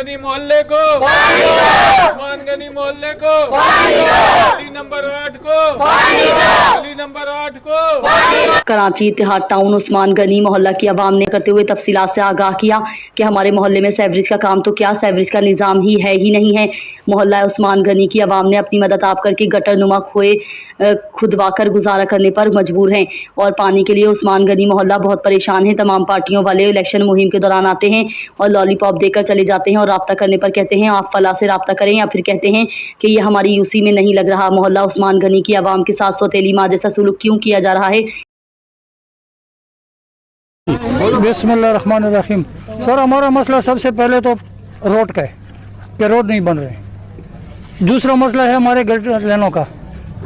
गनी मोहल्ले को, उस्मान गनी मोहल्ले को, गली नंबर 8 को, गली नंबर 8 को। कराची इत्तेहाद टाउन उस्मान गनी मोहल्ला की आवाम ने करते हुए तफसीलात से आगाह किया कि हमारे मोहल्ले में सेवरेज का काम तो क्या, सेवरेज का निज़ाम ही नहीं है। मोहल्ला उस्मान गनी की आवाम ने अपनी मदद आप करके गटर नुमा खोए खुदवाकर गुजारा करने पर मजबूर हैं और पानी के लिए उस्मान गनी मोहल्ला बहुत परेशान है। तमाम पार्टियों वाले इलेक्शन मुहिम के दौरान आते हैं और लॉलीपॉप देकर चले जाते हैं और राब्ता करने पर कहते हैं आप फला से राब्ता करें, या फिर कहते हैं कि ये हमारी यूसी में नहीं लग रहा। मोहल्ला उस्मान गनी की आवाम के साथ सौतेली माँ जैसा सुलूक क्यों किया जा रहा है? बिस्मिल्लाहिर्रहमानिर्रहीम। सर, हमारा मसला सबसे पहले तो रोड का है कि रोड नहीं बन रहे। दूसरा मसला है हमारे गटर लाइनों का।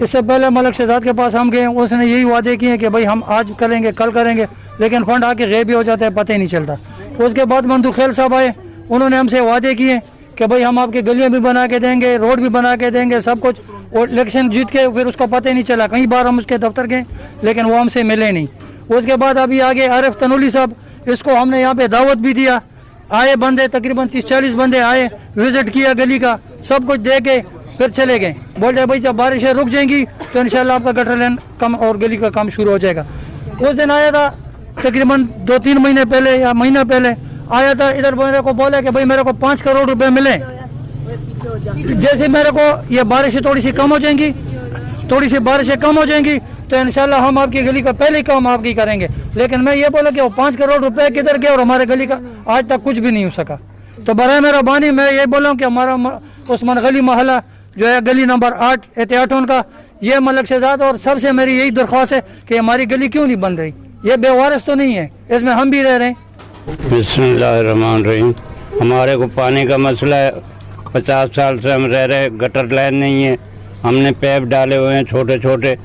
इससे पहले मलिक शहजाद के पास हम गए, उसने यही वादे किए कि भाई हम आज करेंगे कल करेंगे, लेकिन फंड आके गायब भी हो जाता है, पता ही नहीं चलता। उसके बाद मंदू खेल साहब आए, उन्होंने हमसे वादे किए कि भाई हम आपके गलियाँ भी बना के देंगे, रोड भी बना के देंगे, सब कुछ। और इलेक्शन जीत के फिर उसका पता ही नहीं चला। कई बार हम उसके दफ्तर गए लेकिन वो हमसे मिले नहीं। उसके बाद अभी आगे आरिफ तनोली साहब, इसको हमने यहाँ पे दावत भी दिया। आए बंदे, तकरीबन 30-40 बंदे आए, विजिट किया गली का, सब कुछ दे के फिर चले गए। बोलते भाई जब बारिशें रुक जाएंगी तो इंशाल्लाह आपका गटर लाइन कम और गली का काम शुरू हो जाएगा। उस दिन आया था तकरीबन 2-3 महीने पहले या महीना पहले आया था, इधर मेरे को बोला कि भाई मेरे को 5 करोड़ रुपए मिले। जैसे मेरे को ये बारिशें थोड़ी सी कम हो जाएंगी, थोड़ी सी बारिशें कम हो जाएंगी तो इंशाल्लाह हम आपकी गली का पहले काम आपकी करेंगे। लेकिन मैं ये बोला कि वो 5 करोड़ रुपए किधर गए और हमारे गली का आज तक कुछ भी नहीं हो सका। तो बराए मेहरबानी मैं ये बोला कि हमारा उस्मान गली मोहल्ला जो है गली नंबर 8 एहतियात का, ये मलिक शहजाद और सबसे मेरी यही दरख्वास्त है कि हमारी गली क्यों नहीं बन रही। ये बेवारस तो नहीं है, इसमें हम भी रह रहे हैं। बिस्मिल्लाहिर्रहमानिर्रहीम। हमारे को पानी का मसला है, 50 साल से हम रह रहे, गटर लाइन नहीं है। हमने पैप डाले हुए हैं छोटे छोटे,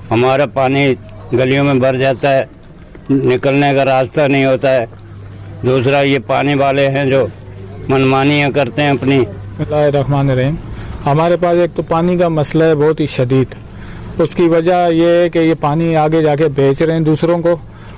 हमारा पानी गलियों में भर जाता है, निकलने का रास्ता नहीं होता है। दूसरा ये पानी वाले हैं जो मनमानियाँ करते हैं अपनी। बिस्मिल्लाहिर्रहमानिर्रहीम। हमारे पास एक तो पानी का मसला है बहुत ही शदीद। उसकी वजह यह है कि ये पानी आगे जाके बेच रहे हैं दूसरों को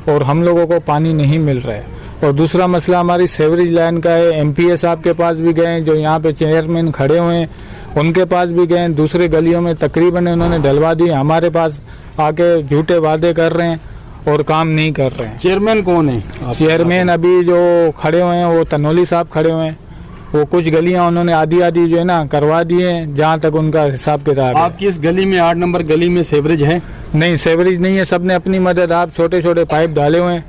और हम लोगों को पानी नहीं मिल रहा है। और दूसरा मसला हमारी सेवरेज लाइन का है। MPA साहब के पास भी गए, जो यहाँ पे चेयरमैन खड़े हुए हैं उनके पास भी गए, दूसरे गलियों में तकरीबन उन्होंने डलवा दी। हमारे पास आके झूठे वादे कर रहे हैं और काम नहीं कर रहे हैं। चेयरमैन कौन है? चेयरमैन अभी जो खड़े हुए हैं वो तनोली साहब खड़े हुए हैं। वो कुछ गलियां उन्होंने आधी जो है ना करवा दी हैं, जहाँ तक उनका हिसाब किताब है। आपकी इस गली में 8 नंबर गली में सेवरेज है? नहीं, सेवरेज नहीं है। सबने अपनी मदद, आप छोटे छोटे पाइप डाले हुए हैं,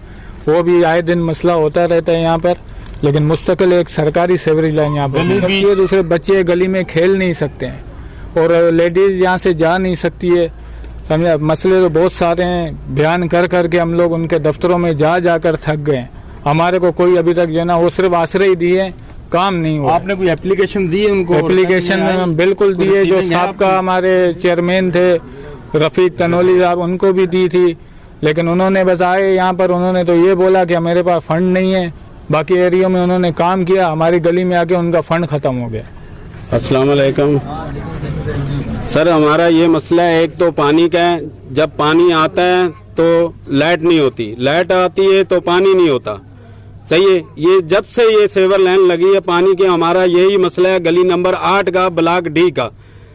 वो भी आए दिन मसला होता रहता है यहाँ पर। लेकिन मुस्तकिल एक सरकारी सेवरेज लाइन यहाँ पर, ये दूसरे बच्चे गली में खेल नहीं सकते हैं और लेडीज यहाँ से जा नहीं सकती है। समझे, मसले तो बहुत सारे हैं। बयान कर करके हम लोग उनके दफ्तरों में जाकर थक गए। हमारे को कोई अभी तक जो है ना वो सिर्फ आश्रय ही दिए, काम नहीं हुआ। आपने कोई एप्लीकेशन दी है उनको? एप्लीकेशन बिल्कुल दिए। जो साहब का हमारे चेयरमैन थे रफीक तनोली साहब, उनको भी दी थी, लेकिन उन्होंने बस आए यहाँ पर, उन्होंने तो ये बोला कि मेरे पास फंड नहीं है। बाकी एरिया में उन्होंने काम किया, हमारी गली में आके उनका फंड ख़त्म हो गया। अस्सलाम वालेकुम सर, हमारा ये मसला है, एक तो पानी का है। जब पानी आता है तो लाइट नहीं होती, लाइट आती है तो पानी नहीं होता। सही है, ये जब से ये सेवर लाइन लगी है पानी की, हमारा यही मसला है गली नंबर 8 का, ब्लॉक D का।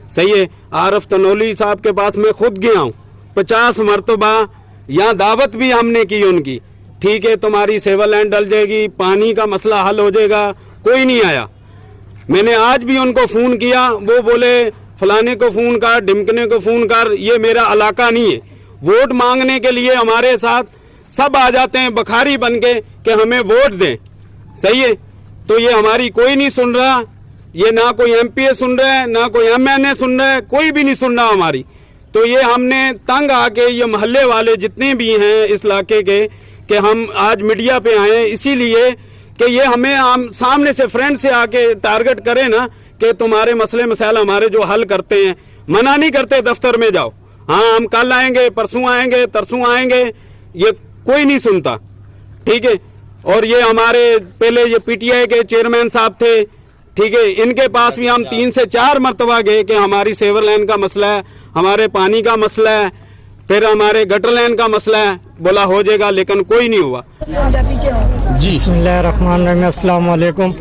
सही है, आरिफ तनोली साहब के पास मैं खुद गया हूँ 50 मरतबा, यहाँ दावत भी हमने की उनकी। ठीक है, तुम्हारी सेवर लाइन डल जाएगी, पानी का मसला हल हो जाएगा, कोई नहीं आया। मैंने आज भी उनको फ़ोन किया, वो बोले फलाने को फ़ोन कर, ढिमकने को फ़ोन कर, ये मेरा इलाका नहीं है। वोट मांगने के लिए हमारे साथ सब आ जाते हैं बखारी बन के कि हमें वोट दें। सही है, तो ये हमारी कोई नहीं सुन रहा, ये ना कोई MPA सुन रहा है, ना कोई MNA सुन रहा है, कोई भी नहीं सुन रहा हमारी। तो ये हमने तंग आके, ये मोहल्ले वाले जितने भी हैं इस इलाके के, कि हम आज मीडिया पे आए हैं इसीलिए कि ये हमें हम सामने से फ्रेंड से आके टारगेट करें ना कि तुम्हारे मसले मसाइल हमारे जो हल करते हैं। मना नहीं करते दफ्तर में जाओ, हाँ हम कल आएंगे, परसों आएंगे, तरसों आएंगे, ये कोई नहीं सुनता। ठीक है, और ये हमारे पहले ये PTI के चेयरमैन साहब थे, ठीक है, इनके पास भी हम 3 से 4 मरतबा गए कि हमारी सेवर लाइन का मसला है, हमारे पानी का मसला है, फिर हमारे गटर लाइन का मसला है, बोला हो जाएगा, लेकिन कोई नहीं हुआ। जी बिस्मिल्लाहिर्रहमानिर्रहीम। अस्सलाम वालेकुम।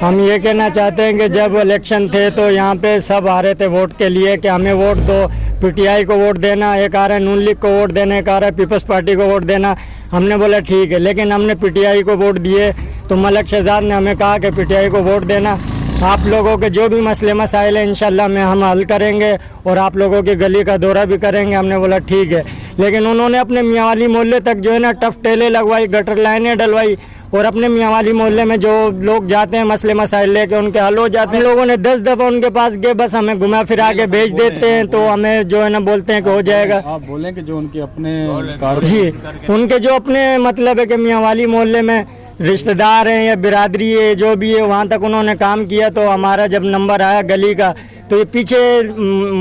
हम ये कहना चाहते हैं कि जब इलेक्शन थे तो यहाँ पे सब आ रहे थे वोट के लिए कि हमें वोट दो, पीटीआई को वोट देना, एक आ रहा है नून लीग को वोट देना, एक आ रहा है पीपल्स पार्टी को वोट देना। हमने बोला ठीक है, लेकिन हमने पीटीआई को वोट दिए तो मलिक शहजाद ने हमें कहा कि पीटीआई को वोट देना, आप लोगों के जो भी मसले मसाइल हैं इंशाल्लाह में हम हल करेंगे और आप लोगों की गली का दौरा भी करेंगे। हमने बोला ठीक है, लेकिन उन्होंने अपने मियांवाली मोहल्ले तक जो है ना टफ टेले लगवाई, गटर लाइनें डलवाई और अपने मियांवाली मोहल्ले में जो लोग जाते हैं मसले मसाइल लेके उनके हल हो जाते हैं। लोगों ने 10 दफ़ा उनके पास गए, बस हमें घुमा फिरा के भेज देते हैं, तो हमें जो है ना बोलते हैं कि हो जाएगा। आप बोलें कि जो उनके अपने जी, उनके जो अपने मतलब है कि मियांवाली मोहल्ले में रिश्तेदार हैं या बिरादरी है जो भी है, वहाँ तक उन्होंने काम किया। तो हमारा जब नंबर आया गली का तो ये पीछे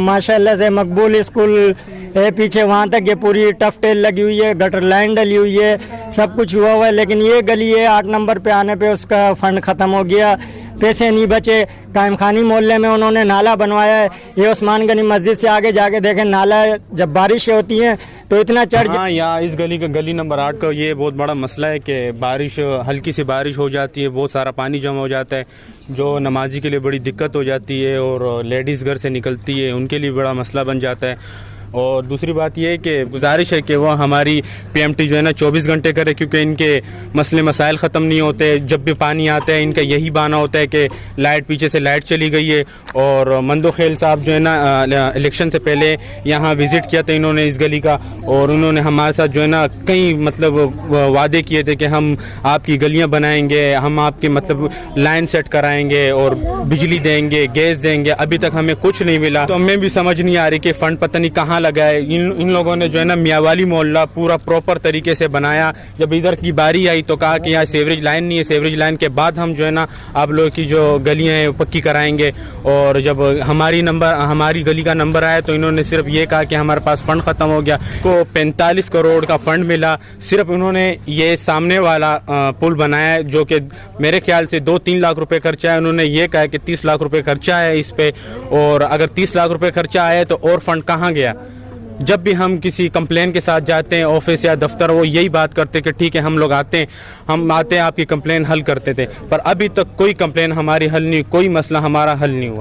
माशाल्लाह से मकबूल स्कूल है, पीछे वहाँ तक ये पूरी टफ टेल लगी हुई है, गटर लाइन डली हुई है, सब कुछ हुआ हुआ है। लेकिन ये गली है 8 नंबर पे आने पे उसका फंड ख़त्म हो गया, पैसे नहीं बचे। कायम खानी मोहल्ले में उन्होंने नाला बनवाया है, ये उस्मान गनी मस्जिद से आगे जाके देखें नाला है, जब बारिशें होती हैं तो इतना चढ़ हाँ, यहाँ इस गली का गली नंबर 8 का ये बहुत बड़ा मसला है कि बारिश, हल्की सी बारिश हो जाती है, बहुत सारा पानी जमा हो जाता है, जो नमाजी के लिए बड़ी दिक्कत हो जाती है और लेडीज़ घर से निकलती है उनके लिए बड़ा मसला बन जाता है। और दूसरी बात ये है कि गुजारिश है कि वो हमारी पीएमटी जो है ना 24 घंटे करे, क्योंकि इनके मसले मसाइल ख़त्म नहीं होते। जब भी पानी आता है इनका यही बहाना होता है कि लाइट, पीछे से लाइट चली गई है। और मंदो खेल साहब जो है ना इलेक्शन से पहले यहाँ विज़िट किया था इन्होंने इस गली का, और उन्होंने हमारे साथ जो है ना कई मतलब वादे किए थे कि हम आपकी गलियाँ बनाएंगे, हम आपके मतलब लाइन सेट कराएंगे और बिजली देंगे, गैस देंगे। अभी तक हमें कुछ नहीं मिला, तो हमें भी समझ नहीं आ रही कि फ़ंड पता नहीं कहाँ लगा है। इन लोगों ने जो है ना मियांवाली मोहल्ला पूरा प्रॉपर तरीके से बनाया। जब इधर की बारी आई तो कहा कि यहाँ सेवरेज लाइन नहीं है, सेवरेज लाइन के बाद हम जो है ना आप लोगों की जो गलियाँ हैं पक्की कराएंगे। और जब हमारी गली का नंबर आया तो इन्होंने सिर्फ ये कहा कि हमारे पास फ़ंड ख़त्म हो गया। को 45 करोड़ का फ़ंड मिला, सिर्फ उन्होंने ये सामने वाला पुल बनाया है जो कि मेरे ख्याल से 2-3 लाख रुपये खर्चा है। उन्होंने ये कहा कि 30 लाख रुपये खर्चा है इस पर, और अगर 30 लाख रुपये खर्चा आया तो और फंड कहाँ गया। जब भी हम किसी कंप्लेन के साथ जाते हैं ऑफिस या दफ्तर, वो यही बात करते कि ठीक है हम लोग आते हैं आपकी कंप्लेन हल करते थे, पर अभी तक कोई कंप्लेन हमारी हल नहीं, कोई मसला हमारा हल नहीं हुआ।